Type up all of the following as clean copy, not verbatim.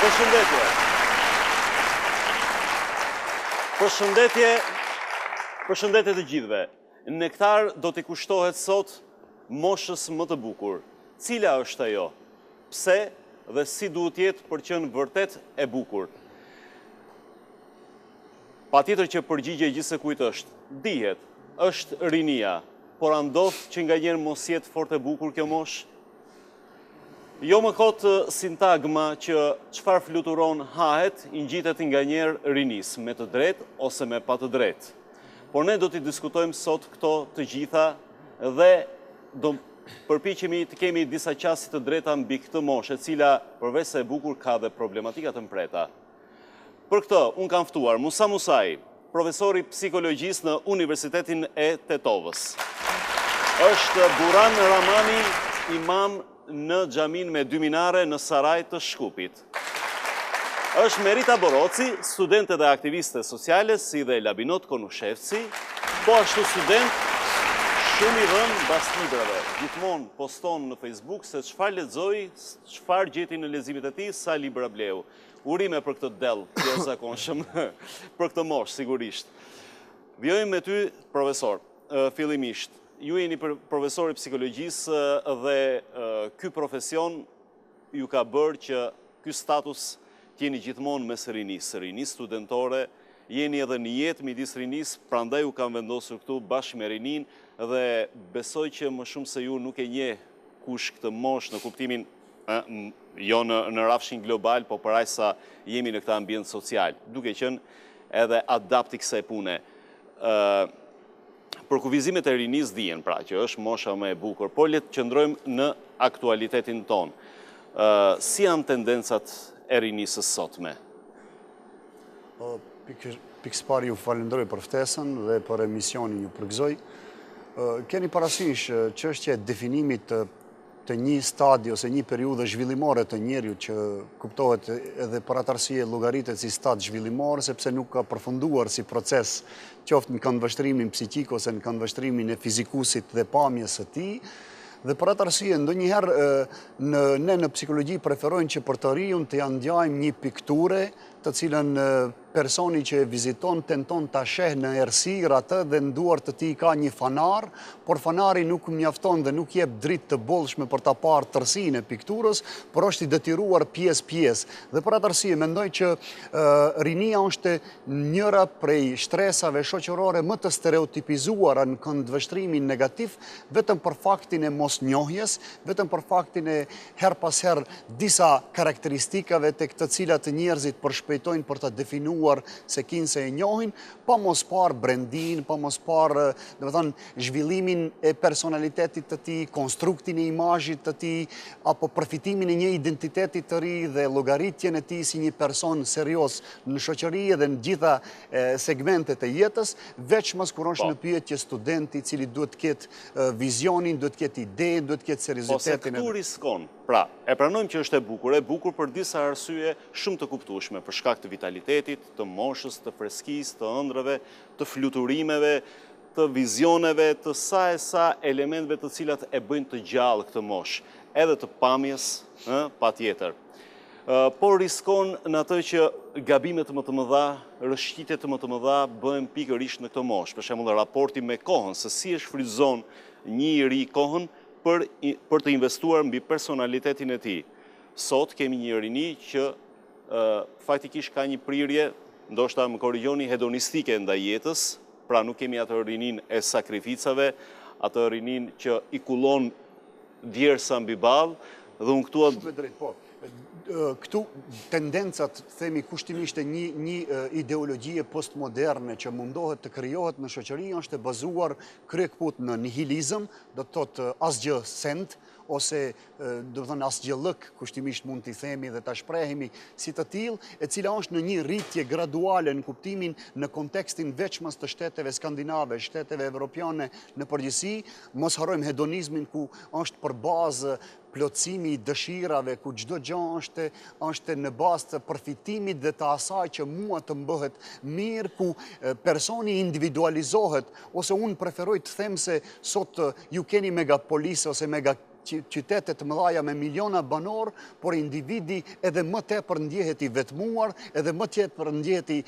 Përshëndetje të gjithëve. Nektar do t'i kushtohet sot moshës më të bukur. Cila është ajo? Pse dhe si duhet jetë për qenë vërtet e bukur? Patjetër që përgjigje gjithse kujt është. Dihet, është rinia, por a ndodh që nga njerë mos jetë fort e bukur kjo moshë? Jo më kotë sintagma që çfarë fluturon hahet, i ngjitet nga njerë rinis, me të drejtë ose me pa të drejtë. Por ne do t'i diskutojmë sot këto të gjitha dhe do përpiqemi të kemi disa qasje të drejta mbi këtë moshë, e cila përveç se e bukur ka dhe problematika të mpreta. Për këtë, unë kam ftuar Musa Musaj, profesori psikologjisë në Universitetin e Tetovës. Është Buran Ramani, imam në xhamin me 2 minare në Saraj të Shkupit. Është Merita Boroci, studente dhe aktiviste sociale, si dhe Labinot Konushevci, po ashtu student shumë i rënë mbas librave. Gjithmonë poston në Facebook se çfarë lexoi, çfarë gjeti në leximet e tij, sa libra bleu. Urime për këtë dell, jo zakonshëm, për këtë moshë sigurisht. Vjojmë me ty, profesor, fillimisht. Ju jeni profesori psikologjisë dhe ky profesion ju ka bërë që ky status t'jeni gjithmonë mes rinisë studentore, jeni edhe një jetë midis rinisë, prandaj u kam vendosur këtu bashkë me rinin dhe besoj që më shumë se ju nuk e njeh kush këtë moshë në kuptimin jo në rafshin global, po për aq sa jemi në këtë ambient social, duke qenë edhe adapti kësaj pune. Për kufizimet e rinisë dihen pra që është mosha më e bukur, por le të qëndrojmë në aktualitetin tonë. Si janë tendencat e rinisë sotme? Pikës parë ju falenderoj për ftesën dhe për emisionin ju përgëzoj. Keni parasysh çështja e definimit të një stadi ose një periudhe zhvillimore të njeriut që kuptohet edhe për atë arsye llogaritet si stad zhvillimor, sepse nuk ka përfunduar si proces qoftë në këndvështrimin psikik ose në këndvështrimin e fizikusit dhe pamjes së tij. Dhe për atë arsye ndonjëherë ne në psikologji preferojnë që për të rijun të ja ndjajmë një pikture të cilën personi që e viziton tenton ta sheh në errësirë atë dhe në duart të tij ka një fanar, por fanari nuk mjafton dhe nuk jep dritë të bollshme për ta parë tërësinë e pikturës, por është i detyruar pjesë. Dhe për atë arsye mendoj që rinia është njëra prej shtresave shoqërore më të stereotipizuara në këndvështrimin negativ, vetëm për faktin e mosnjohjes, vetëm për faktin e her pas her disa karakteristikave tek të cilat njerëzit përshpejtojnë për ta definuar se kinse e njohin, pa mos parë brendin, pa mos parë, zhvillimin e personalitetit të tij, konstruktin e imazhit të tij, apo përfitimin e një identiteti të ri dhe llogaritjen e tij si një person serioz në shoqëri dhe në gjitha segmentet e jetës, veç mos kur është në pyetje studenti i cili duhet të ketë vizionin, duhet të ketë idenë, duhet të ketë seriozitetin. Po se këtu riskon. Pra, e pranojmë që është e bukur për disa arsye shumë të kuptueshme, për shkak të vitalitetit, të moshës, të freskisë, të ëndrave, të fluturimeve, të vizioneve, të sa elementeve të cilat e bëjnë të gjallë këtë moshë, edhe të pamjes, patjetër. Por riskon në atë që gabimet më të mëdha, rëshqitjet më të mëdha bëhen pikërisht në këtë moshë. Për shembull, raporti me kohën, se si e shfrytëzon një i ri kohën për të investuar mbi personalitetin e tij. Sot kemi një rini që faktikisht ka një prirje, ndoshta më korrigjoni, hedonistike ndaj jetës, pra nuk kemi atë rinin e sakrificave, atë rinin që i kullon djersa mbi ballë, dhe unë këtu këtu tendencat, themi kushtimisht e një ideologjie postmoderne që mundohet të krijohet në shoqëri është e bazuar kryekput në nihilizëm, do të thotë asgjë send, ose do të thonë asgjëllëk, kushtimisht mund t'i themi dhe ta shprehemi si të tillë, e cila është në një rritje graduale në kuptimin në kontekstin veçmas të shteteve skandinave, shteteve evropiane në përgjithësi, mos harrojmë hedonizmin ku është për bazë plotësimi i dëshirave, ku çdo gjë është në bazë të përfitimit dhe të asaj që mua të mbëhet mirë, ku personi individualizohet, ose unë preferoj të them se sot ju keni megapolis ose mega qytetet të mëdha me miliona banor, por individi edhe më tepër ndjehet i vetmuar, edhe më tepër ndjehet i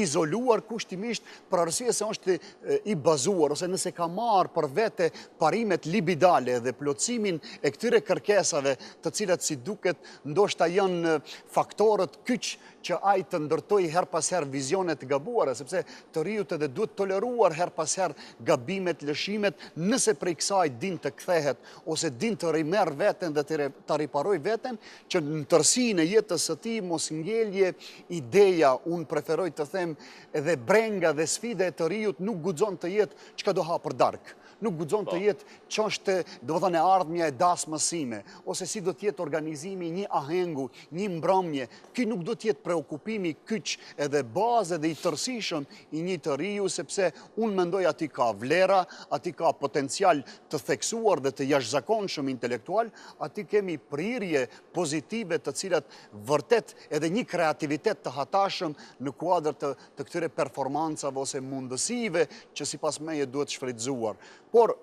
izoluar, kushtimisht për arsye se është i bazuar, ose nëse ka marrë për vete parimet libidale dhe plotësimin e këtyre kërkesave, të cilat si duket ndoshta janë faktorët kyç që ai të ndërtoj her pas her vizionet të gabuara, sepse të rijut edhe duhet toleruar her pas her gabimet, lëshimet, nëse prej kësaj din të kthehet, ose din të rimerr veten dhe të riparoj veten, që në tërësinë e jetës së tij mos ngelje ideja, unë preferoj të them edhe brenga dhe sfida e të rijut nuk guxon të jetë çka do hapër darkë. Nuk guxon të jetë çështë, domethënë e ardhmja e dasmësime, ose si do të jetë organizimi një ahengu, një mbrëmje. Ky nuk do të jetë preokupimi kyç edhe bazë dhe i tërësishëm i një të riu, sepse unë mendoj aty ka vlera, aty ka potencial të theksuar dhe të jashtëzakonshëm intelektual, aty kemi prirje pozitive të cilat vërtet edhe një kreativitet të hatashëm në kuadër të këtyre performancave ose mundësive që sipas meje duhet shfrytzuar. Por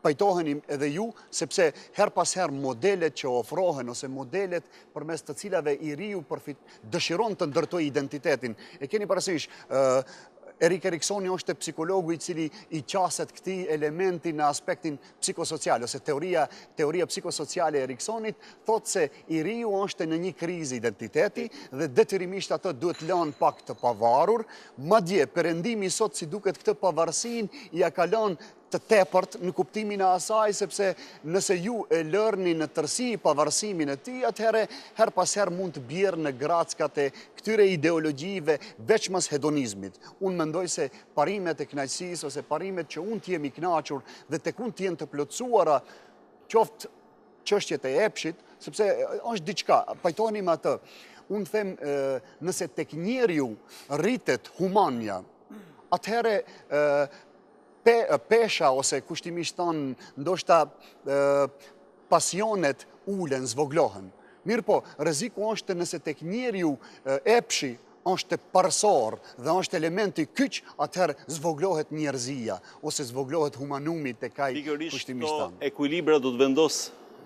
pajtoheni edhe ju, sepse her pas her modelet që ofrohen, ose modelet përmes të cilave i riu dëshiron të ndërtoj identitetin. E keni parasysh, Erik Eriksoni është psikologu i cili i qaset këtij elementi në aspektin psikosocial, ose teoria psikosociale e Eriksonit, thotë se i riu është në një krizë identiteti dhe detyrimisht atë duhet lënë pak të pavarur, madje perëndimi sot si duket këtë pavarësinë ja ka lënë të tepërt në kuptimin e asaj, sepse nëse ju e lërni në tërësi pavarësimin e tij, atëherë her pas her mund të bjerë në grackat e këtyre ideologjive veçmas hedonizmit. Unë mendoj se parimet e kënaqësisë ose parimet që unë të jemi kënaqur dhe tek unë të jenë të plotësuara, qoftë çështjet e epshit, sepse është diçka, pajtoheni me atë. Unë them, nëse tek njeriu rritet humania, atëherë pesha ose kushtimisht tonë, ndoshta pasionet ulen, zvoglohen. Mirë po, rreziku është nëse tek njeriu epshi është parsor dhe është elementi kyç, atëherë zvoglohet njerëzia, ose zvoglohet humanumi tek ai kushtimisht tonë. Ekuilibra do të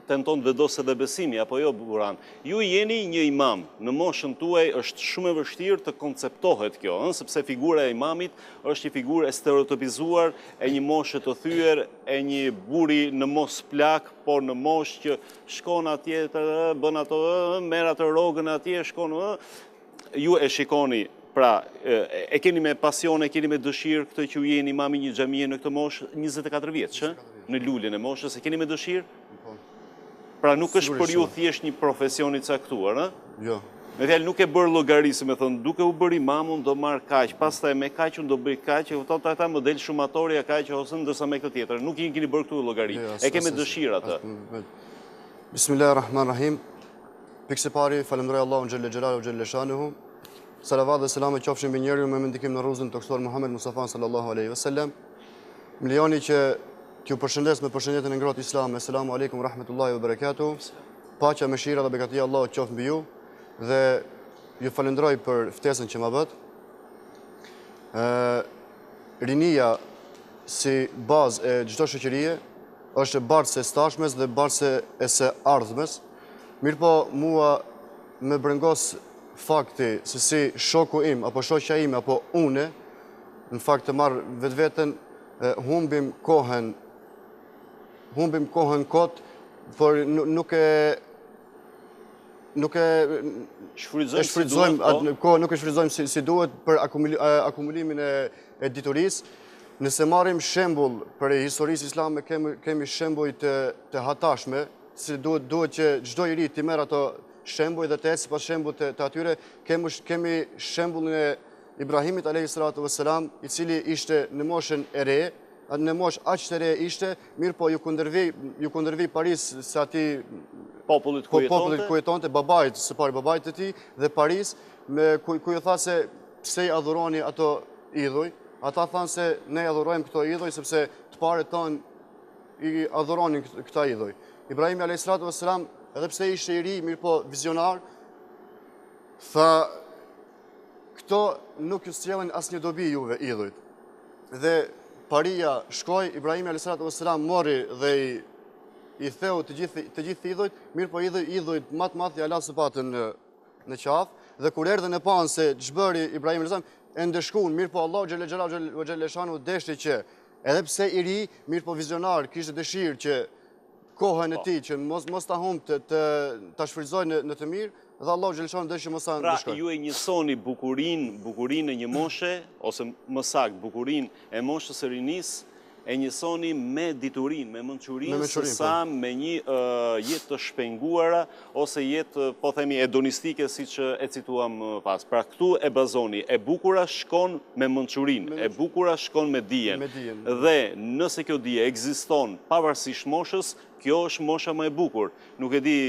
tenton të vendosë edhe besimi, apo jo, Buran? Ju jeni një imam, në moshën tuaj është shumë e vështirë të konceptohet kjo, sepse figura e imamit është një figurë e stereotipizuar, e një moshë të thyer, e një buri në mos plak, por në moshë që shkon atje, bën ato, merr atë rrogën atje, shkon, ju e shikoni. Pra, e keni me pasion, e keni me dëshirë këtë që ju jeni imami një xhamie në këtë moshë 24 vjeç, në luljen e moshës, e keni me dëshirë? Pra nuk është për ju thjesht një profesion i caktuar, Jo. Me fjalë nuk e bërë llogarisë, me thënë, duke u bërë imam, unë do marr kaq, pastaj me kaq unë do bëj kaq, thotë ata më del shumatorja kaq ose ndërsa me këtë tjetër. Nuk keni bërë këtu llogari. E kemi dëshirë atë. Bismillahirrahmanirrahim. Pikë pari, falenderoj Allahun xhelle xhelalu xhelle shanuhu. Salavat dhe selam qofshin mbi njeriu me mendikim në rrugën të kësuar Muhammed Mustafa sallallahu alaihi wasallam. Më lejoni që t'ju përshëndes me përshëndetjen e ngrohtë islame. Selamu alaikum rahmetullahi wa barakatuh. Paqja, mëshira dhe begatia Allahut qoftë mbi ju dhe ju falenderoj për ftesën që më bët. Rinia si bazë e çdo shoqërie është bartës e stashmes dhe bartës e së ardhmes. Mirëpo mua më brengos fakti se si shoku im apo shoqja ime apo une në fakt të marr vetveten humbim kohën kot, por nuk e shfrytëzojmë si duhet për akumulimin e diturisë. Nëse marrim shembull për historisë islame, kemi shembuj të hatashme, si duhet që çdo i ri të merr ato shembuj dhe të ecë sipas shembujt të atyre. Kemi shembullin e Ibrahimit alayhi salatu vesselam, i cili ishte në moshën e re, në moshë aq të re ishte, mirë po ju kundërvi Paris se ati popullit ku jetonte, babait, së pari babait të tij dhe Paris, ku ju tha se pse i adhuroni ato idhuj. Ata thanë se ne adhurojmë këto idhuj sepse të parët tonë i adhuronin këta idhuj. Ibrahimi alayhi salatu vesselam, edhe pse ishte i ri, mirë po vizionar, tha këto nuk ju sjellin asnjë dobi juve idhujt. Dhe paria shkoi, Ibrahimi alayhi salatu vesselam mori dhe i theu të gjithë idhujt, mirë po idhujt matë ja la së patën në qafë, dhe kur erdhën e panë se ç'bëri Ibrahim Elzam, e ndeshkuan, mirë po Allah Xheleshanu deshti që edhe pse i ri, mirë po vizionar, kishte dëshirë që kohën e tij që mos ta humbte ta shfrytëzojë në të mirë, dhe Allah Xheleshanu deshti që mos ta ndeshkojë. Pra, ju e njësoni bukurinë e një moshe, ose më saktë bukurinë e moshës së rinisë, e njësoni me diturinë, me mençurinë, sesa me një jetë të shpenguara, ose jetë, po themi, hedonistike, siç e cituam pas. Pra, këtu e bazoni, e bukura shkon me mençurinë, e bukura shkon me dijen. Dhe nëse kjo dije ekziston pavarësisht moshës, kjo është mosha më e bukur. Nuk e di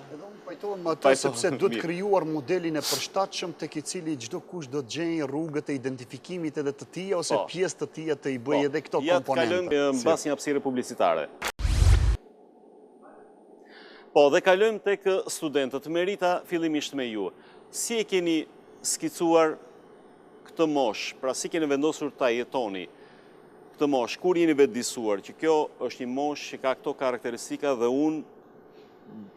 Edhe unë pajtohem më atë sepse duhet krijuar modelin e përshtatshëm tek i cili çdo kush do të gjejë rrugët e identifikimit edhe të tij ose pjesë të tij të i bëjë edhe këto komponente. Ja të kalojmë mbas një hapësire publicitare. Po, dhe kalojmë tek studentët. Merita, fillimisht me ju. Si e keni skicuar këtë moshë? Pra, si keni vendosur ta jetoni këtë moshë? Kur jeni vetëdijsuar që kjo është një moshë që ka këto karakteristika dhe unë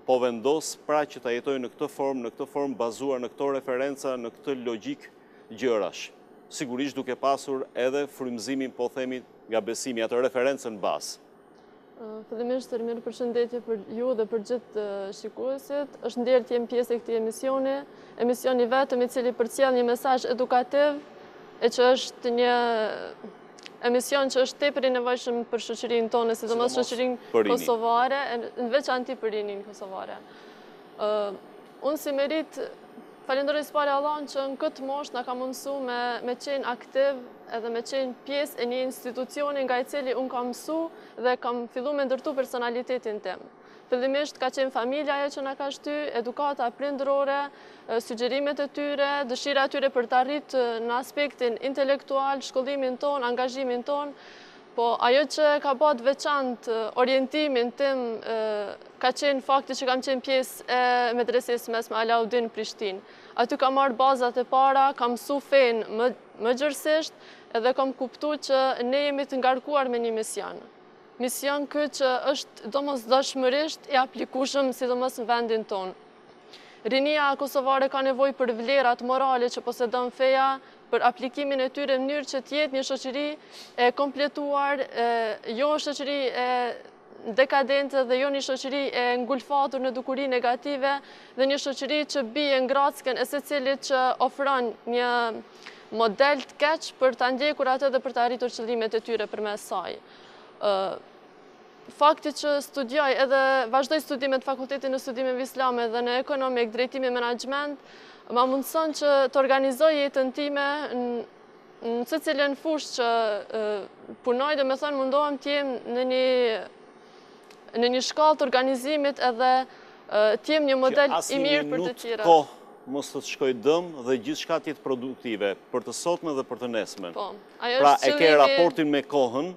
po vendos pra që ta jetoj në këtë formë bazuar në këto referenca, në këtë logjik gjërash. Sigurisht duke pasur edhe frymëzimin, po themi, nga besimi, atë referencën bazë. Fillimisht mirë përshëndetje për ju dhe për gjithë shikuesit. Është nderë të jem pjesë e këtij emisioni vetëm i cili përcjell një mesazh edukativ, e që është një emision që është tepër i nevojshëm për shoqërinë tonë, sidomos shoqërinë kosovare, në veçanti për rinin kosovare. Unë si merit falenderoj së pari Allahun që në këtë moshë na ka mundësuar me qenë aktiv edhe me qenë pjesë e një institucioni nga i cili unë kam mësu dhe kam fillu me ndërtu personalitetin tim. Fillimisht ka qenë familja ajo që na ka shty, edukata prindërore, sugjerimet e tyre, dëshira e tyre për të arritur në aspektin intelektual, shkollimin ton, angazhimin ton, po ajo që ka bërë veçantë orientimin tim ka qenë fakti që kam qenë pjesë e medresesë mesme Alaudin Prishtinë. Aty kam marrë bazat e para, kam mësu fenë më gjërësisht edhe kam kuptu që ne jemi të ngarkuar me një mision. Mision këtë që është domosdoshmërisht i aplikueshëm sidomos në vendin tonë. Rinia kosovare ka nevojë për vlerat morale që posedon feja, për aplikimin e tyre në mënyrë që të jetë një shoqëri e kompletuar, jo shoqëri e dekadente dhe jo një shoqëri e ngulfatur në dukuri negative dhe një shoqëri që bie ngrackën e secilit që ofron një model të keq për ta ndjekur atë dhe për të arritur qëllimet e tyre përmes saj. Fakti që studioj edhe vazhdoj studimet fakultetin në studimeve islame dhe në ekonomik, drejtimi e menaxhment, ma mundëson që të organizoj jetën time në secilën fushë që punoj, dhe me thonë mundohem të jem në një shkallë të organizimit edhe të jem një model i mirë për të tjera. Që asnjë minut kohë mos të shkoj dëm dhe gjithçka të jetë produktive për të sotmen dhe për të nesmen. Pra e ke raportin me kohën,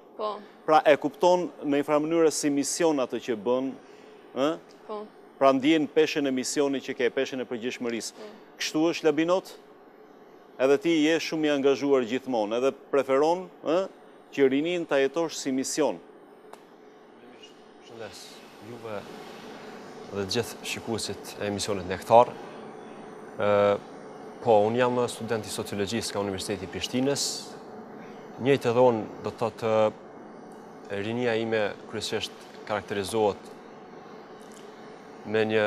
pra e kupton në një farë mënyrë si mision atë që bën, pra ndjen peshën e misionit që ke, peshën e përgjegjshmërisë. Kështu është Labinot? Edhe ti je shumë i angazhuar gjithmonë, edhe preferon që rinin ta jetosh si mision. Shëndes, juve dhe gjithë shikuesit e emisionit Nektar. Po, unë jam student i sociologjisë nga Universiteti i Prishtinës. Njëjtë edhe unë do të thotë rinia ime kryesisht karakterizohet me një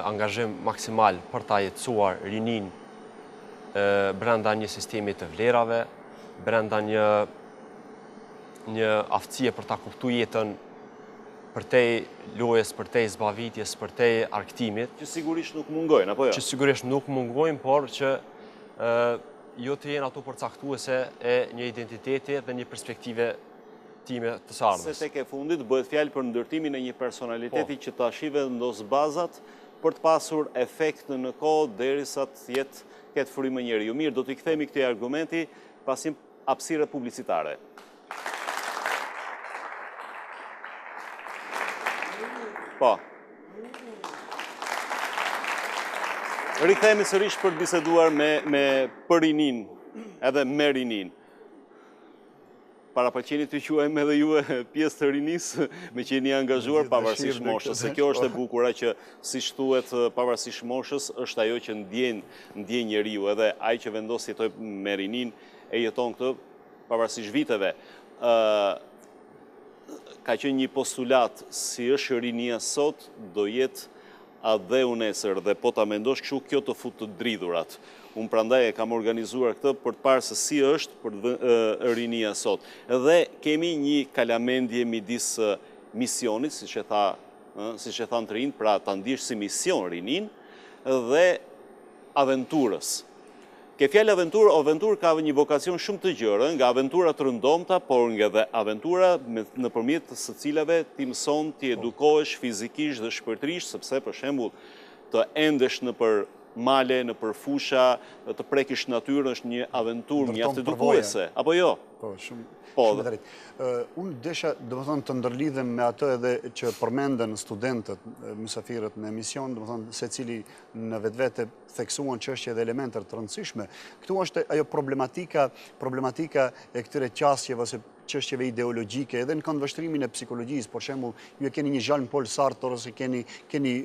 angazhim maksimal për ta jetësuar rinin brenda një sistemi të vlerave, brenda një aftësie për ta kuptuar jetën përtej lojës, përtej zbavitjes, përtej arktimit. Që sigurisht nuk mungojnë, apo jo? Që sigurisht nuk mungojnë, por që jo të jenë ato përcaktuese e një identiteti dhe një perspektive time të së ardhmes. Se tek e fundit bëhet fjalë për ndërtimin e një personaliteti që tash i vendos bazat për të pasur efekt në kohë derisa të jetë këtë frymë njeriu. Mirë, do t'i kthemi këtij argumenti pas një hapësire publicitare. Po. Rikthehemi sërish për të biseduar me rinin, edhe me rinin. parapaqeni të quajmë edhe ju pjesë të rinisë, me që jeni angazhuar pavarësisht moshës. Se kjo është e bukura që, siç thuhet, pavarësisht moshës, është ajo që ndjen njeriu, edhe ai që vendos të jetojë me rinin e jeton këtë pavarësisht viteve. Ka qenë një postulat, si është rinia sot, do jetë adheu nesër, dhe po ta mendosh kështu, kjo të fut të dridhurat. Unë prandaj e kam organizuar këtë për të parë se si është për rinia sot. Dhe kemi një kalamendje midis misionit, siç e thanë të rinë, pra ta ndihesh si mision rinin, dhe aventurës. Ke fjalë aventurë ka një vokacion shumë të gjerë, nga aventura të rëndomta, por nga dhe aventura nëpërmjet së cilave ti mëson ti edukohesh fizikisht dhe shpirtërisht, sepse për shembull të endesh në për male, në për fusha, të prekish natyrën është një aventurë mjaft edukuese, apo jo? Po, shumë drejt. Unë desha, domethënë, të ndërlidhem me atë edhe që përmenden studentët, mysafirët në emision, domethënë, secili në vetvete theksuan çështje dhe elemente të rëndësishme. Këtu është ajo problematika e këtyre qasjeve ose çështjeve ideologjike, edhe në këndvështrimin e psikologjisë, për shembull, ju keni një Jean-Paul Sartre ose keni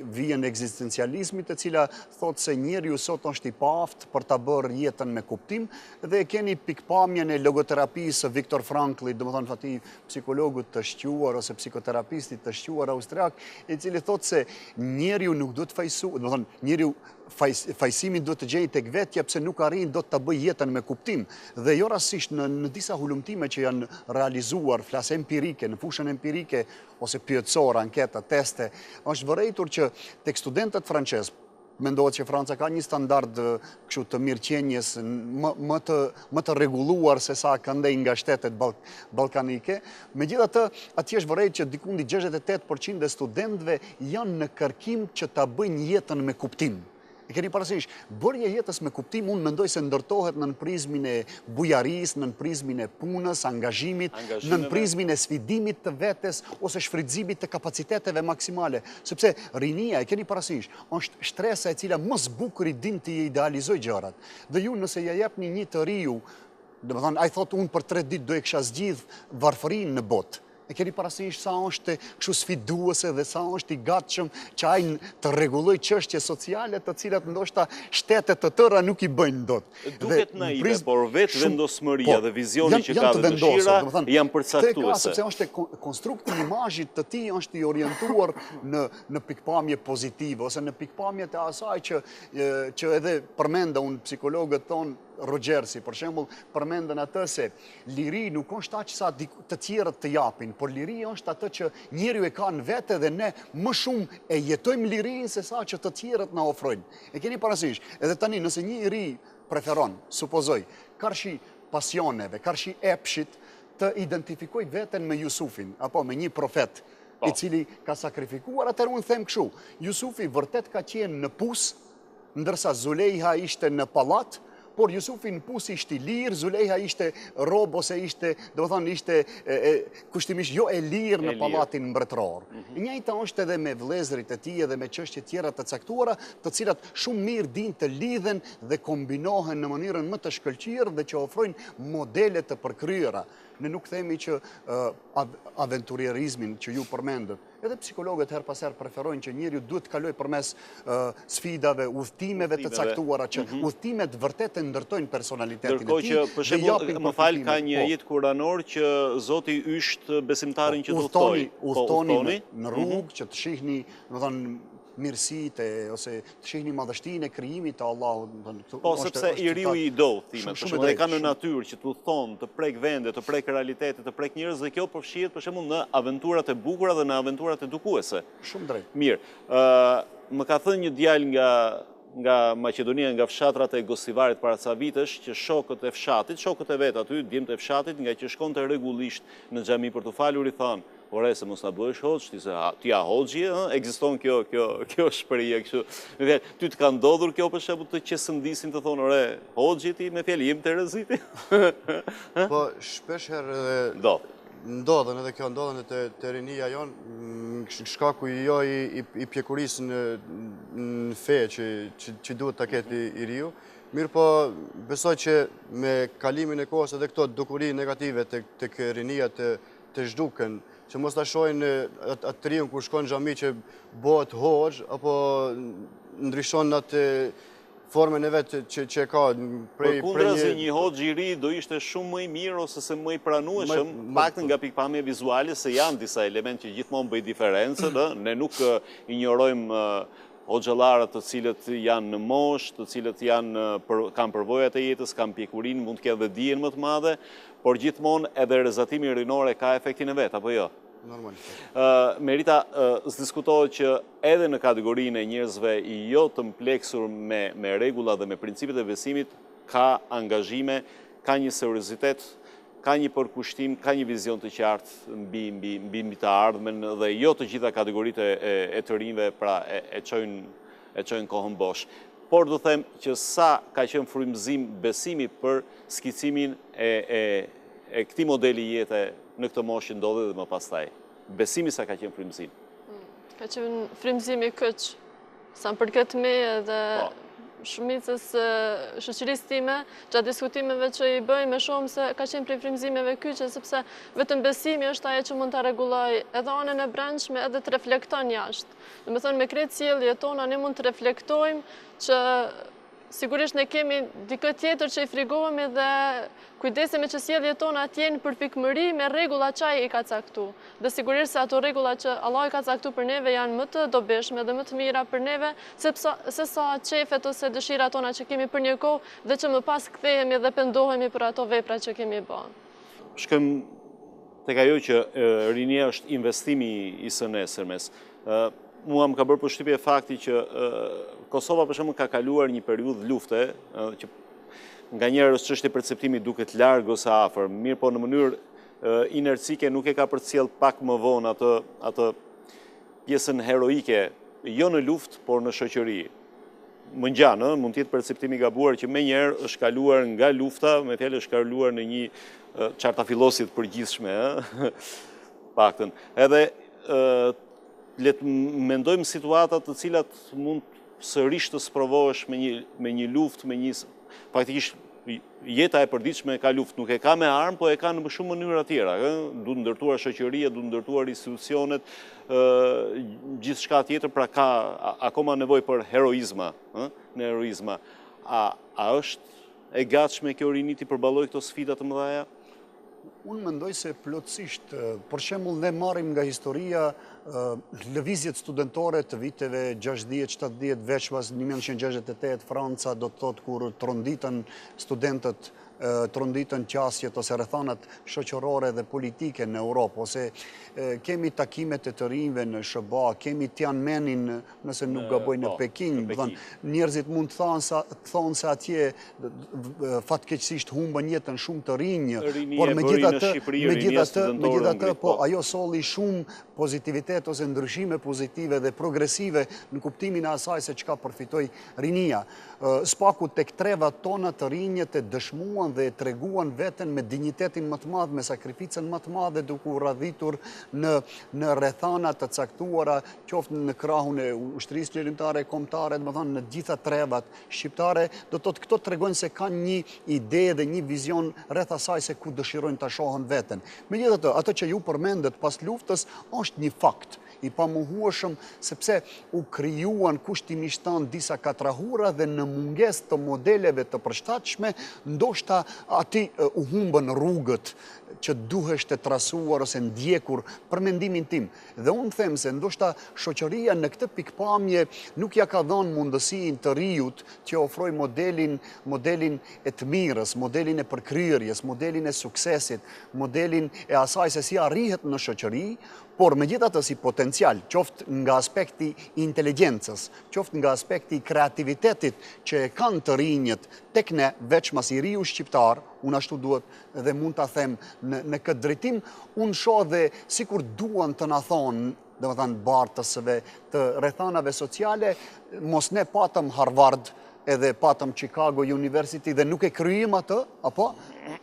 vijën e ekzistencializmit, e cila thotë se njeriu sot është i paaft për ta bërë jetën me kuptim, dhe keni pikpamjen e logoterapisë Viktor Franklit, domethënë fati psikologut të shquar ose psikoterapistit të shquar austriak, i cili thotë se njeriu nuk duhet fajsu, domethënë njeriu fajsimin duhet të gjejë tek vetja pse nuk arrin do të ta bëjë jetën me kuptim. Dhe jo rastësisht në disa hulumtime që janë realizuar, flas empirike, në fushën empirike ose pyetësore, anketa, teste, është vërejtur që tek studentët francezë, mendohet që Franca ka një standard kështu të mirëqenjes më të rregulluar se sa këndej nga shtetet ballkanike. Megjithatë, atje është vërejtë që diku mbi 68% e studentëve janë në kërkim që ta bëjnë jetën me kuptim. E keni parasysh, bërja e jetës me kuptim, unë mendoj se ndërtohet në prizmin e bujarisë, në prizmin e punës, angazhimit, në prizmin e sfidimit të vetes ose shfrytëzimit të kapaciteteve maksimale. Sepse rinia, e keni parasysh, është shtresa e cila më së bukur i din të idealizoj gjërat. Dhe ju nëse ja jepni një të riu, domethënë ai thotë unë për 3 ditë do e kisha zgjidh varfërinë në botë. E keni parasysh sa është kështu sfiduese dhe sa është i gatshëm që ai të rregullojë çështje sociale të cilat ndoshta shtetet të tëra nuk i bëjnë dot. Duket naive, por vetë vendosmëria dhe vizioni që ka dhe dëshira janë përcaktuese. Sepse është konstrukti i imazhit të tij është i orientuar në pikpamje pozitive ose në pikpamjet e asaj që edhe përmenda unë psikologët tonë Rogersi, për shembull, përmendën atë se liri nuk është aq sa të tjerët të japin, por liri është atë që njeriu e ka në vete dhe ne më shumë e jetojmë lirinë se sa që të tjerët na ofrojnë. E keni parasysh, edhe tani nëse një i ri preferon, supozoj, karshi pasioneve, karshi epshit, të identifikoj veten me Jusufin, apo me një profet, i cili ka sakrifikuar, atëherë unë them kështu, Jusufi vërtet ka qenë në pus, ndërsa Zulejha ishte në pallat, por Jusufi në pus ishte i lirë, Zulejha ishte rob ose ishte kushtimisht jo e lirë në pallatin mbretëror. Njëjta është edhe me vëllezërit e tij dhe me çështje tjera të caktuara, të cilat shumë mirë din të lidhen dhe kombinohen në mënyrën më të shkëlqyer dhe që ofrojnë modele të përkryera. Ne nuk themi që aventurierizmin që ju përmendët, edhe psikologët her pas herë preferojnë që njeriu duhet të kalojë përmes sfidave, udhëtimeve të caktuara, që udhëtimet vërtet e ndërtojnë personalitetin e tij. Ndërkohë që, për shembull, më fal, ka një jetë kuranor që Zoti ysh besimtarin që të udhtoni në rrugë, që të shihni, domethënë, mirësitë ose të shihni madhështinë e krijimit të Allahut. Po, sepse i riu i do, thimet, për shembull, ka në natyrë që të udhton, të prek vende, të prek realitete, të prek njerëz, dhe kjo përfshihet për shembull në aventurat e bukura dhe në aventurat edukuese. Shumë drejt. Mirë. Më ka thënë një djalë nga Maqedonia, nga fshatrat e Gosivarit para ca vitesh, që shokët e fshatit, shokët e vet aty, djemtë e fshatit, nga që shkonte rregullisht në xhami për të falur, i thanë: "Ore, se mos na bëhesh hoxh, ti se ti ja hoxhi, ekziston kjo shprehje kështu. Ty të ka ndodhur kjo për shembull të qesëndisin të thonë: "Ore, hoxhi ti me fjalë jam Tereziti." Po shpesh herë ndodhen edhe kjo ndodhen te rinia jon, shkaku jo i pjekurisë në fe që duhet ta ketë i riu, Mirë po, besoj që me kalimin e kohës edhe këto dukuri negative të rinia të zhduken, që mos të shojnë atë të rion kur shkon xhami që bëhet hoxh, apo ndryshon atë formën e vetë që ka Për kundrazi një hoxh i ri do ishte shumë më i mirë ose se më i pranueshëm, paktën nga pikpamja vizuale, se janë disa elementë që gjithmonë bëjnë diferencën, ne nuk injorojmë hoxhallarët të cilët janë në moshë, të cilët kanë përvojat e jetës, kanë pjekurinë, mund të ketë dhe dijen më të madhe, por gjithmonë edhe rrezatimi rinore ka efektin e vet, apo jo? Normalisht. Merita, s'diskutohet që edhe në kategorinë e njerëzve jo të mpleksur me rregulla dhe me principet e besimit ka angazhime, ka një seriozitet, ka një përkushtim, ka një vizion të qartë mbi të ardhmen dhe jo të gjitha kategoritë e të rinjve pra e çojnë kohën bosh. Por do them që sa ka qenë frymëzim besimi për skicimin e këtij modeli jete në këtë moshë ndodhe dhe më pastaj. Besimi sa ka qenë frymëzim. Ka qenë frymëzimi këç, sa më përket me edhe shumicës shoqërisë time, gjatë diskutimeve që i bëjmë me shumë se ka qenë prej frymëzimeve kyçe, sepse vetëm besimi është ajo që mund ta rregullojë edhe anën e brendshme edhe të reflekton jashtë. Domethënë me krejt sjelljet tona ne mund të reflektojmë që sigurisht ne kemi dikë tjetër që i frikëgohemi dhe kujdesemi që sjelljet tona të jenë për pikmëri me rregulla që ai i ka caktuar. Dhe sigurisht se ato rregulla që Allah i ka caktuar për neve janë më të dobishme dhe më të mira për neve se sa qefet ose dëshirat tona që kemi për një kohë dhe që më pas kthehemi dhe pendohemi për ato vepra që kemi bërë. Shkëm tek ajo që rinia është investimi i së nesërmes. Mua më ka bërë përshtypje fakti që Kosova për shembull ka kaluar një periudhë lufte, që nganjëherë çështja e perceptimit duket larg ose afër, mirë po në mënyrë inercike nuk e ka përcjell pak më vonë atë pjesën heroike, jo në luftë, por në shoqëri. Më ngjan, mund të jetë perceptimi i gabuar që menjëherë është kaluar nga lufta, me fjalë është kaluar në një çartafillosi të përgjithshme, paktën. Edhe le të mendojmë situata të cilat mund sërish të sprovohesh me një luftë, faktikisht jeta e përditshme ka luftë, nuk e ka me armë, po e ka në shumë mënyra tjera. Du të ndërtuar shoqëria, du të ndërtuar institucionet, gjithçka tjetër, pra ka akoma nevojë për heroizma. A është e gatshme kjo rini të përballojë këto sfida të mëdha? Unë mendoj se plotësisht, për shembull ne marrim nga historia lëvizjet studentore të viteve 60-70 veçmas 1968 Franca, do të thotë kur tronditën studentët, tronditën qasjet ose rrethanat shoqërore dhe politike në Europë, ose kemi takimet e të rinjve në SBA, kemi Tiananmenin nëse nuk gaboj në Peking, njerëzit mund të thonë se atje fatkeqësisht humbën jetën shumë të rinj, por megjithatë po ajo solli shumë pozitivitet ose ndryshime pozitive dhe progresive në kuptimin e asaj se çka përfitoi rinia. Spaku tek trevat tona të rinjët e dëshmuan dhe e treguan veten me dinjitetin më të madh, me sakrificën më të madhe, duke u radhitur në rrethana të caktuara, qoftë në krahun e ushtrisë lirimtare kombëtare, domethënë në të gjitha trevat shqiptare, do të thotë këto tregojnë se kanë një ide dhe një vizion rreth asaj se ku dëshirojnë ta shohën veten. Megjithatë, ato që ju përmendet pas luftës është një fakt i pamohueshëm, sepse u krijuan kushtimisht disa katrahura dhe në mungesë të modeleve të përshtatshme, ndoshta aty u humbën rrugët që duhesht të trasuar ose ndjekur për mendimin tim. Dhe unë them se ndoshta shoqëria në këtë pikpamje nuk ja ka dhënë mundësinë të rijut që ofroj modelin e të mirës, modelin e përkryerjes, modelin e suksesit, modelin e asaj se si arrihet në shoqëri, por megjithatë si potencial, qoftë nga aspekti i inteligjencës, qoftë nga aspekti i kreativitetit që e kanë të rinjët tek ne veçmas i riu shqiptar, unë ashtu duhet dhe mund ta them në këtë drejtim, unë shoh dhe sikur duan të na thonë, domethënë bartësve të rrethanave sociale, mos ne patëm Harvard edhe patëm Chicago University dhe nuk e kryejmë atë, apo?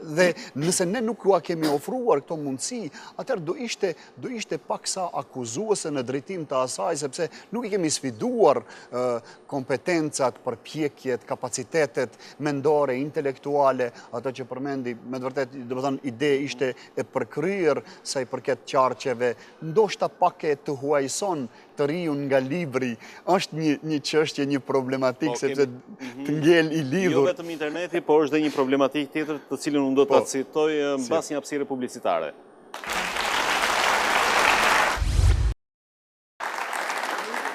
Dhe nëse ne nuk ju a kemi ofruar këto mundësi, atëherë do ishte paksa akuzuese në drejtim të asaj, sepse nuk i kemi sfiduar kompetencat, përpjekjet, kapacitetet mendore, intelektuale, ato që përmendi, me të vërtet, do të thënë, ide ishte e përkryer sa i përket qarqeve, ndoshta pak e të huajson të riun nga libri, është një çështje, një problematik, sepse të ngel i lidhur. Jo vetëm interneti, por është dhe një problematik tjetër të cilën unë do të citoj mbas një hapësire publicitare.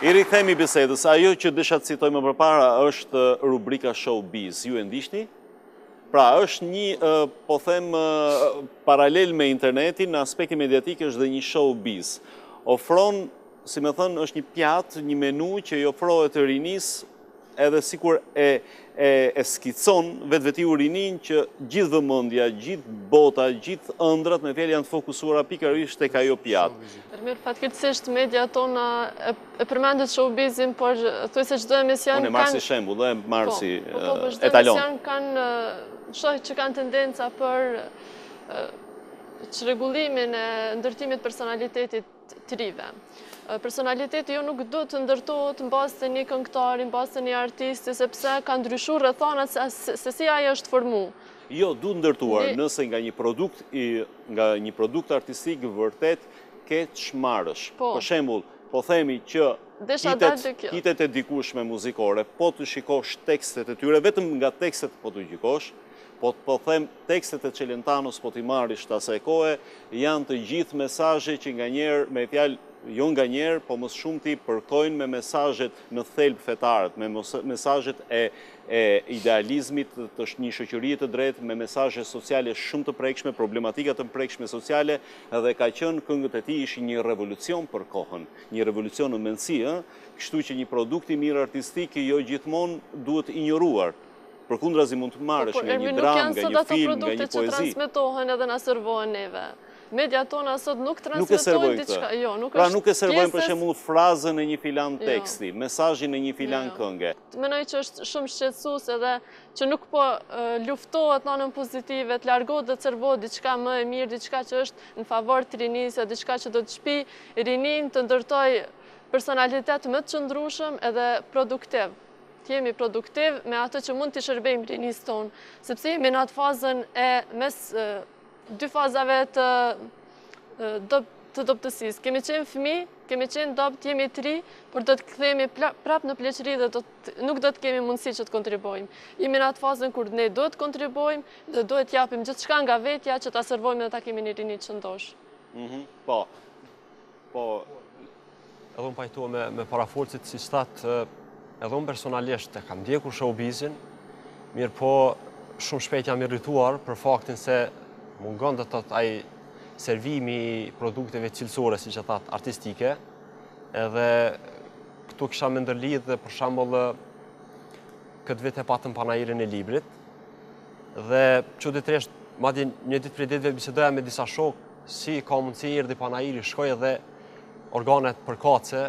I rikthemi bisedës. Ajo që desha të citoj më përpara është rubrika Showbiz. Ju e ndiqni? Pra, është një, po them, paralel me internetin, në aspekti mediatik është dhe një showbiz. Ofron, si me thënë, është një pjatë, një menu që i ofrohet të rinis, edhe sikur e skicon vetë rinin që gjithë vëmendja, gjithë bota, gjithë ëndrat me fjalë janë të fokusuara pikërisht tek ajo pjatë. Mirë, fatkeqësisht media tona e përmendet showbizin, por thuaj se çdo emision Unë e marr si shembull, e marr si çdo etalon. emision kanë shoh që kanë tendenca për çrregullimin e ndërtimit personalitetit të rive. Personaliteti jo nuk do të ndërtohet në bazë të një këngëtari, në bazë të një artisti, sepse ka ndryshuar rrethonat se si ai është formu. Jo, du ndërtuar nëse nga një produkt artistik vërtet ke çmarrësh. Për shembull, po themi që hitet e dikushme muzikore, po të shikosh tekstet e tyre, vetëm nga tekstet po të gjikosh, po them tekstet e Celentanos po t'i marrish të asaj kohe, janë të gjithë mesazhe që nga njerë me fjalë jo nga njerë, po mësë shumë ti përkojnë me mesazhet në thelb fetarët, me mesazhet e idealizmit të një shoqërie të drejtë, me mesazhe sociale shumë të prekshme, problematika të prekshme sociale, dhe ka qenë këngët e tij ishin një revolucion për kohën, një revolucion në mendësi, kështu që një produkt i mirë artistik jo gjithmonë duhet injoruar. Përkundrazi mund të marrësh nga një dramë, nga një film, nga një poezi. Që transmetohen edhe na servohen neve. Media tona sot nuk transmetojnë diçka. Pra nuk e servojnë për shembull frazën e një filan teksti, mesazhin e një filan kënge. Mendoj që është shumë shqetësues edhe që nuk po luftohet në anën pozitive, të largohet dhe të servohet diçka më e mirë, diçka që është në favor të rinisë, diçka që do të shpi rinin të ndërtoj personalitet më të qëndrueshëm edhe produktiv. Të jemi produktiv me atë që mund të shërbejmë rinisë tonë, sepse jemi në atë fazën e mes dy fazave të dobtësisë. Kemi qenë fëmijë, kemi qenë dobt, jemi të ri, por do të kthehemi prapë në pleqëri dhe nuk do të kemi mundësi që të kontribuojmë. Jemi në atë fazën kur ne duhet të kontribuojmë dhe duhet t'japim gjithçka nga vetja që ta servojmë dhe ta kemi një rini që ndosh. Po. Edhe unë pajtua me paraforcit si shtatë, edhe unë personalisht e kam ndjekur showbizin, mirë po shumë shpejt jam irrituar për faktin se mungon dhe tëtë ai servimi i produkteve cilësore, si që thatë, artistike, edhe këtu kisha me ndërlidh dhe për shembull këtë vit e patëm panajirin e librit, dhe çuditërisht, madje një ditë prej ditëve bisedoja me disa shokë, si ka mundësi erdhi panajiri, shkoj edhe organet përkatëse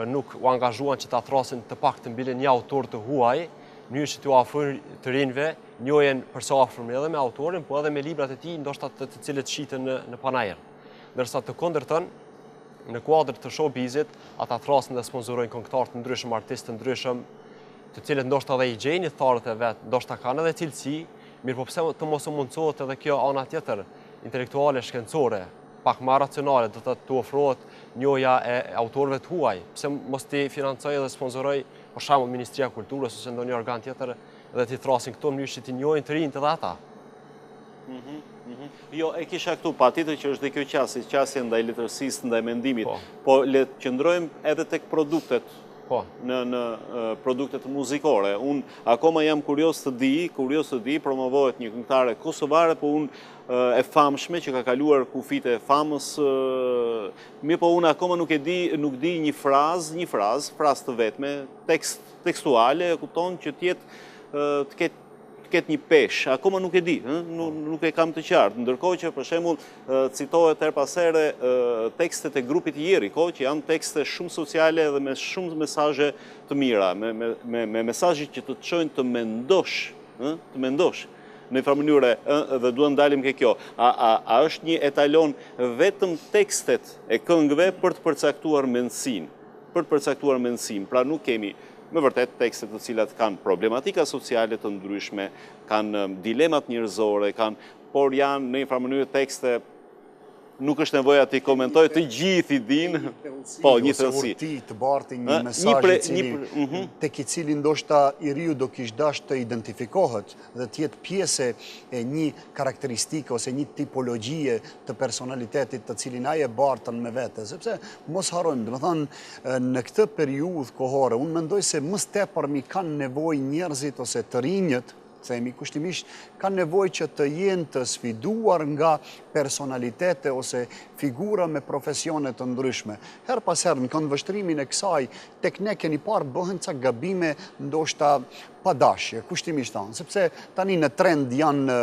nuk u angazhuan që ta thrasin të paktën bile një autor të huaj, mënyrë që t'u ofrojnë të rinjve, njohjen për sa afërm edhe me autorin, po edhe me librat e tij, ndoshta të cilët shiten në panajër. Ndërsa të kundërtën, në kuadër të showbizit, ata thrasin dhe sponsorojnë këngëtar të ndryshëm, artistë të ndryshëm, të cilët ndoshta edhe i gjejnë tharët e vet, ndoshta kanë edhe cilësi, mirë po pse të mos u mundsohet edhe kjo ana tjetër, intelektuale, shkencore, pak më racionale, do të ofrohet njohja e autorëve të huaj, pse mos ti financoj dhe sponsoroj për shembull Ministria e Kulturës ose ndonjë organ tjetër dhe ti thrasin këto mënyrë që ti njohin të rinjt edhe ata. Jo, e kisha këtu, patjetër që është dhe kjo qasje ndaj letërsisë, ndaj mendimit, po le të qëndrojmë edhe tek produktet, në produktet muzikore. Unë akoma jam kurios të di, promovohet një këngëtare kosovare, po unë e famshme që ka kaluar kufite e famës, mirë po unë akoma nuk di një frazë të vetme, tekstuale, e kupton që të ketë një pesh, akoma nuk e di, nuk e kam të qartë, ndërkohë që për shembull citohet her pas here tekstet e grupit Jeriko, që janë tekste shumë sociale dhe me shumë mesazhe të mira, me mesazhe që të çojnë të mendosh, në farë mënyre, dhe duhet ndalim ke kjo, a është një etalon vetëm tekstet e këngëve për të përcaktuar mendësin, pra nuk kemi me vërtet tekstet të cilat kanë problematika sociale të ndryshme, kanë dilemat njerëzore, por janë në një farë mënyrë tekste, nuk është nevoja të i komentoj, të gjithi din, po, një thellësi. Urti të barti një mesazh tek i cili ndoshta i riu do kish dash të identifikohet dhe të jetë pjesë e një karakteristike ose një tipologjie të personalitetit të cilin ai e bartën me vete, sepse mos harrojmë, domethënë në këtë periudhë kohore, unë mendoj se më tepër kanë nevojë njerëzit ose të rinjët, themi kushtimisht, kanë nevojë që të jenë të sfiduar nga personalitete ose figura me profesione të ndryshme. Her pas herë në këndvështrimin e kësaj, tek ne keni parë bëhen ca gabime ndoshta pa dashje, kushtimisht tanë, sepse tani në trend janë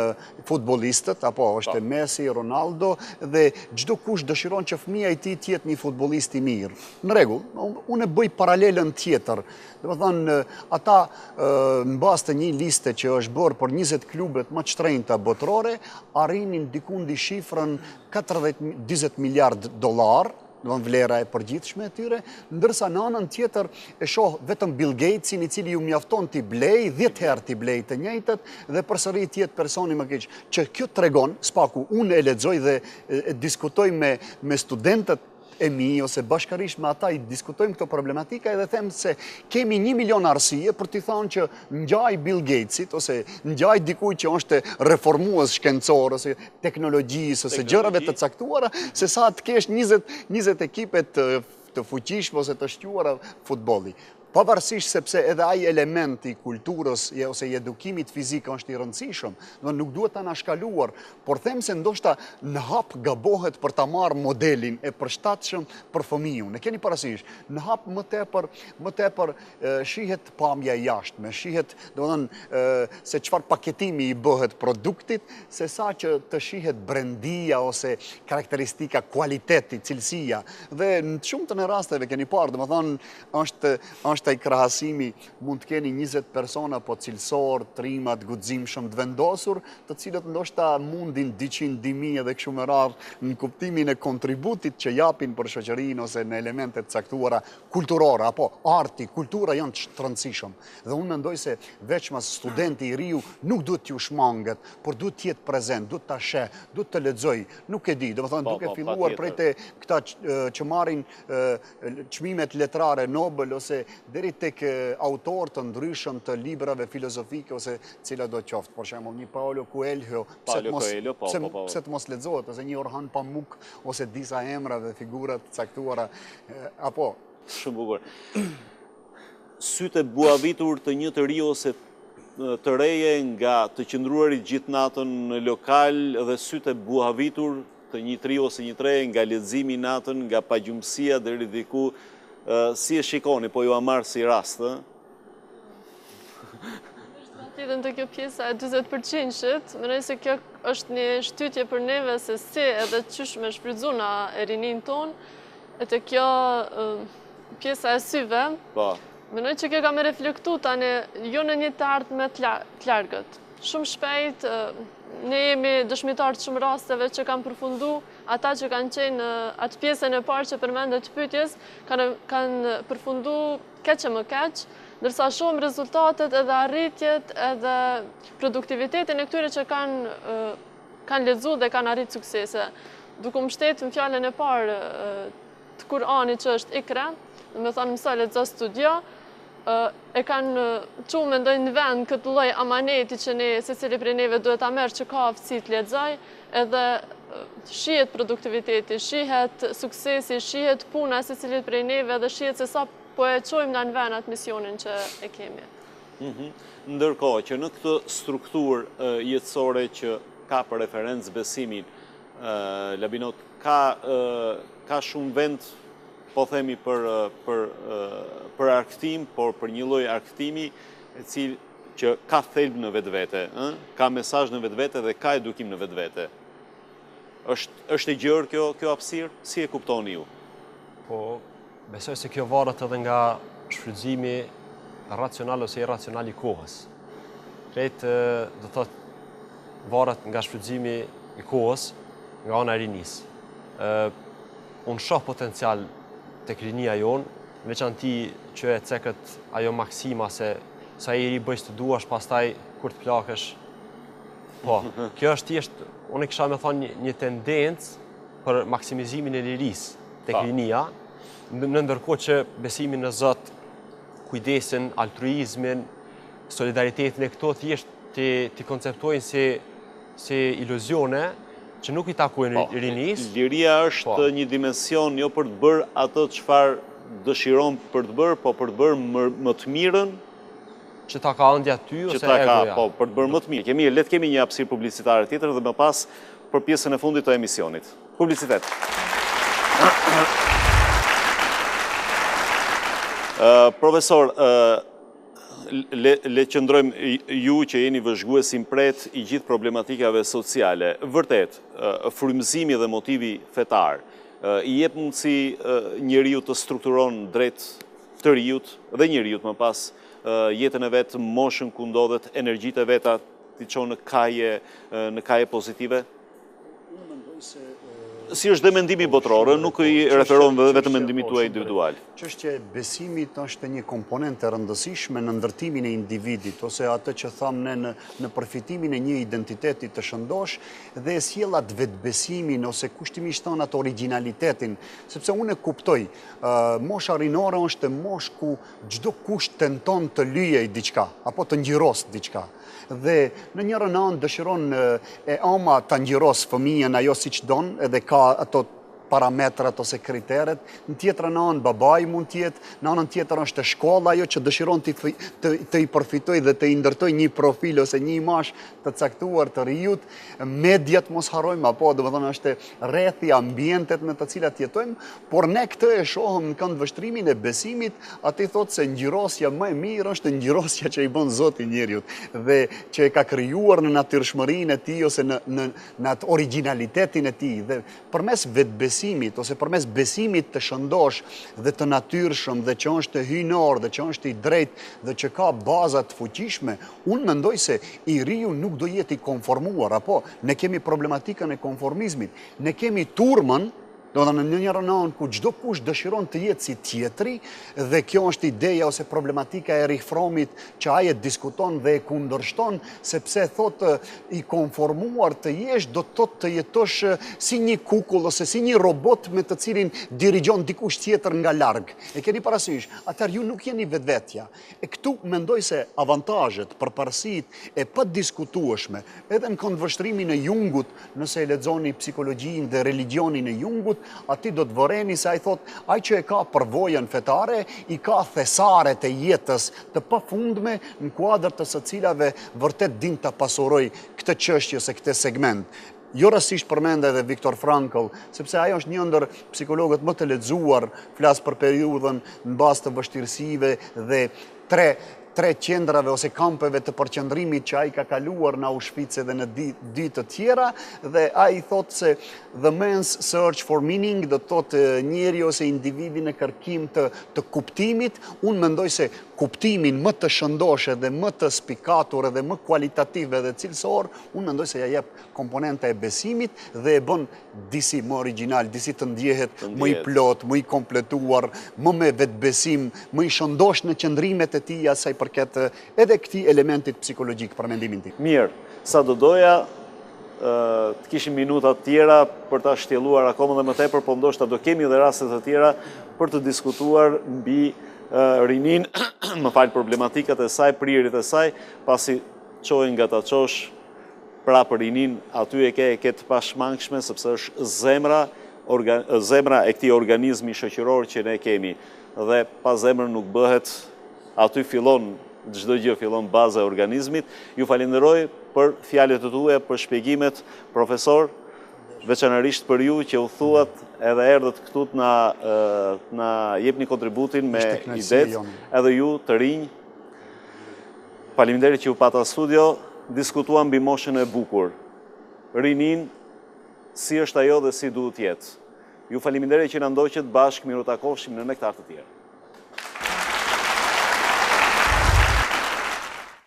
futbolistët, apo është Messi, Ronaldo, dhe çdo kush dëshiron që fëmia i tij të jetë një futbollist i mirë. Në rregull, unë e bëj paralelën tjetër. Domethënë, ata në bazë të një liste që është bërë për 20 klubet më të shtrenjta botërore, arrinin dikundi shifrën 40-20 miliard dollar, vlera e përgjithshme e tyre, ndërsa në anën tjetër e shoh vetëm Bill Gatesin, i cili ju mjafton t'i blej, 10 herë t'i blej të njëjtët, dhe përsëri tjetë personi më keq. Që kjo tregon, spaku, unë e lexoj dhe diskutoj me studentët e mi, ose bashkarisht me ata i diskutojmë këto problematika edhe them se kemi 1 milion arsye për t'i thonë që ngjaj Bill Gatesit, ose ngjaj dikuj që është reformues shkencor, ose teknologjisë, ose gjërave të caktuara, se sa të kesh 20 ekipe të fuqishme ose të shquara futbolli. Pavarësisht sepse edhe ai element i kulturës ose i edukimit fizik është i rëndësishëm, nuk duhet ta nashkaluar, por them se ndoshta në hap gabohet për ta marrë modelin e përshtatshëm për fëmijën. E keni parasysh, në hap më tepër shihet pamja e jashtme, shihet, domethënë, se çfarë paketimi i bëhet produktit, se sa që të shihet brendia ose karakteristika, kualiteti, cilësia. Dhe në shumë të rasteve keni parë, domethënë, është ai krahasimi, mund të keni 20 persona po cilësor, trimat, guximshëm të vendosur, të cilët ndoshta mundin 200.000 edhe kështu me radhë në kuptimin e kontributit që japin për shoqërinë ose në elementet caktuara kulturore, apo arti, kultura janë të rëndësishëm. Dhe unë mendoj se veçmas studenti i riu nuk duhet t'ju shmanget, por duhet të jetë prezent, duhet ta sheh, duhet të lexoj, nuk e di, domethënë duke filluar prej te këta që marrin çmimet letrare Nobel ose deri tek autor të ndryshëm të librave filozofike ose cila do qoftë, për shembull një Paulo Coelho, pse të mos lexohet, ose një Orhan Pamuk, ose disa emra dhe figura të caktuara, apo shumë bukur. Sytë e buavitur të një të ri ose të reje nga të qëndruarit gjithë natën në lokal, dhe sytë e buavitur të një të ri ose një të reje nga leximi natën, nga pagjumësia deri diku. Si e shikoni, po ju a marë si rast, Tjetën të kjo pjesa e 20%-shit, mendoj se kjo është një shtytje për neve se si edhe qysh me shfrytzu na e rinin ton, e të kjo pjesa e syve, mendoj që kjo ka me reflektu tani jo në një të ardhme të largët. Shumë shpejt, ne jemi dëshmitarë të shumë rasteve që kanë përfundu, ata që kanë qenë atë pjesën e parë që përmendet pyetjes, kanë përfundu keqe më keq, ndërsa shohim rezultatet edhe arritjet edhe produktivitetin e këtyre që kanë lexuar dhe kanë arrit suksese. Duke mbështetur në fjalën e parë të Kur'anit që është Ikra, do të thonë mësoj, lexo, studio, e kanë çu mendoj në vend këtë lloj amaneti që ne secili prej neve duhet ta merr që ka aftësi të lexoj, edhe shihet produktiviteti, shihet suksesi, shihet puna e secilit prej neve dhe shihet se sa po e çojmë në vend atë misionin që e kemi. Ndërkohë që në këtë strukturë jetësore që ka për referencë besimin, Labinot, ka shumë vend, po themi për arktim, por për një lloj arktimi e cili që ka thelb në vetvete, ka mesazh në vetvete dhe ka edukim në vetvete. Është e gjerë kjo hapësirë? Si e kuptoni ju? Po, besoj se kjo varet edhe nga shfrytëzimi racional ose irracional i kohës. Kretë, do thotë, varet nga shfrytëzimi i kohës nga ana e rinisë. Unë shoh potencial tek rinia jonë, veçanti që e cekët ajo maksima se sa i ri bëjsh të duash, pastaj kur të plakesh. Po, kjo është thjesht, unë kisha me thonë një tendencë për maksimizimin e lirisë tek rinia, në ndërkohë që besimin në Zot, kujdesin, altruizmin, solidaritetin e këto thjesht të konceptojnë si iluzione që nuk i takojnë rinis. Liria është një dimension jo për të bërë atë çfarë dëshiron për të bërë, po për të bërë më të mirën që ta ka ëndja ty ose egoja. Po, për të bërë më të mirë. Le të kemi një hapësirë publicitare tjetër dhe më pas për pjesën e fundit të emisionit. Publicitet. Profesor, le qëndrojmë ju që jeni vëzhguesin pret i gjithë problematikave sociale. Vërtet, frymëzimi dhe motivi fetar i jep mundësi njeriu të strukturon drejt të riut dhe njeriut më pas jetën e vetë, moshën ku ndodhet, energjitë e veta t'i qonë në kaje pozitive? Unë mendoj se si është dhe mendimi botror, nuk i referon vetëm mendimit tuaj individual. Çështja e besimit është një komponent e rëndësishme në ndërtimin e individit, ose atë që thamë ne në përfitimin e një identiteti të shëndosh dhe e sjellat vetbesimin ose kushtimisht tonë atë originalitetin, sepse unë e kuptoj, mosha rinore është moshë ku çdo kush tenton të lyejë diçka apo të ngjyros diçka. Dhe në njërën anë dëshiron e ama të ngjyros fëmijën ajo siç don, edhe ka ato parametrat ose kriteret, në tjetrën anë babai mund tjetë, në anën tjetër është shkolla ajo që dëshiron të i përfitoj dhe të i ndërtoj një profil ose një imazh të caktuar të rijut, mediat mos harrojmë, apo do të thonë është rrethi, ambientet në të cilat jetojmë, por ne këtë e shohëm në këndvështrimin e besimit, aty thotë se ngjyrosja më e mirë është ngjyrosja që i bën Zoti njeriut dhe që e ka krijuar në natyrshmërinë e tij ose në atë originalitetin e tij dhe përmes vetbesimit ose përmes besimit të shëndosh dhe të natyrshëm dhe që është hyjnor dhe që është i drejtë dhe që ka baza të fuqishme, unë mendoj se i riu nuk do jetë i konformuar, apo ne kemi problematikën e konformizmit, ne kemi turmën, do të në njërën anë ku çdo kush dëshiron të jetë si tjetri dhe kjo është ideja ose problematika e rifromit që ai e diskuton dhe e kundërshton sepse thotë i konformuar të jesh do të thotë të jetosh si një kukull ose si një robot me të cilin dirigjon dikush tjetër nga larg. E keni parasysh, atëherë ju nuk jeni vetvetja. E këtu mendoj se avantazhet, përparësitë e padiskutueshme, edhe në këndvështrimin e Jungut, nëse e lexoni psikologjinë dhe religionin e Jungut, ati do të vëreni se ai thot, ai që e ka përvojën fetare, i ka thesaret e jetës të pafundme në kuadër të së cilave vërtet din të pasuroj këtë çështje ose këtë segment. Jo rastisht përmend edhe Viktor Frankl, sepse ajo është një ndër psikologët më të lexuar, flas për periudhën në bazë të vështirësive dhe tre qendrave ose kampeve të përqendrimit që ai ka kaluar në Auschwitz dhe në dy të tjera, dhe ai thotë se the man's search for meaning, do të thotë njeri ose individi në kërkim të kuptimit. Unë mendoj se kuptimin më të shëndosh dhe më të spikatur dhe më kualitativ dhe cilësor, unë mendoj se ja jep komponenta e besimit dhe e bën disi më original, disi të ndjehet më i plot, më i kompletuar, më me vetbesim, më i shëndosh në qëndrimet e tij asaj përket edhe këtij elementit psikologjik për mendimin tim. Mirë, sa do doja të kishim minuta të tjera për ta shtjelluar akoma dhe më tepër, po ndoshta do kemi edhe raste të tjera për të diskutuar mbi rinin, më fal, problematikat e saj, prirjet e saj, pasi çohen nga ta çosh pra për rinin, aty e ke të pashmangshme sepse është zemra e këtij organizmi shoqëror që ne kemi dhe pa zemër nuk bëhet, aty fillon çdo gjë, fillon baza e organizmit. Ju falenderoj për fjalët e tuaja, për shpjegimet, profesor, veçanërisht për ju që u thuat edhe erdhët këtu na jepni kontributin me idetë, edhe ju të rinj. Faleminderit që u pata studio, diskutuam mbi moshën e bukur. Rinin, si është ajo dhe si duhet jetë. Ju faleminderit që na ndoqët bashkë, miru takofshim në nektar të tjerë.